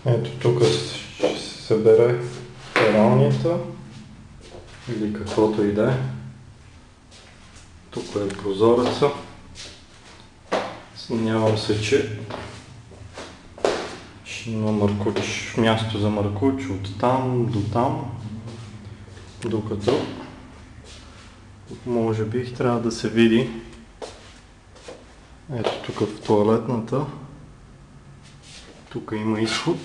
Ето тук ще се събере пералнята или каквото и да е. Тук е прозореца. Съмнявам се, че ще има място за маркуч от там до там, докато може би трябва да се види. Ето тук в тоалетната, тук има изход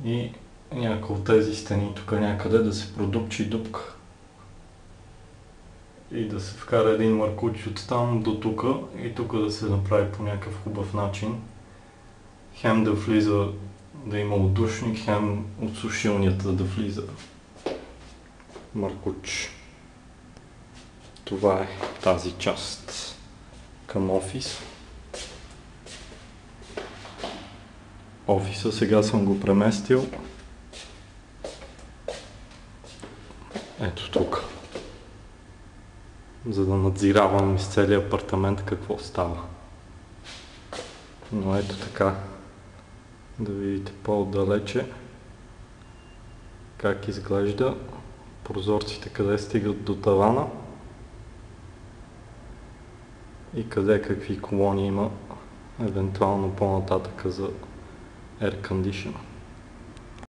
и някои от тези стени тук някъде да се продупчи дупка и да се вкара един маркуч от там до тук и тук да се направи по някакъв хубав начин. Хем да влиза, да има отдушник, хем от сушилнията да влиза маркуч. Това е тази част към офис. Офиса сега съм го преместил. Ето тук. За да надзиравам из целия апартамент какво става. Но ето така. Да видите по-отдалече как изглежда. Прозорците къде стигат до тавана. И къде какви колони има евентуално по-нататъка за air condition.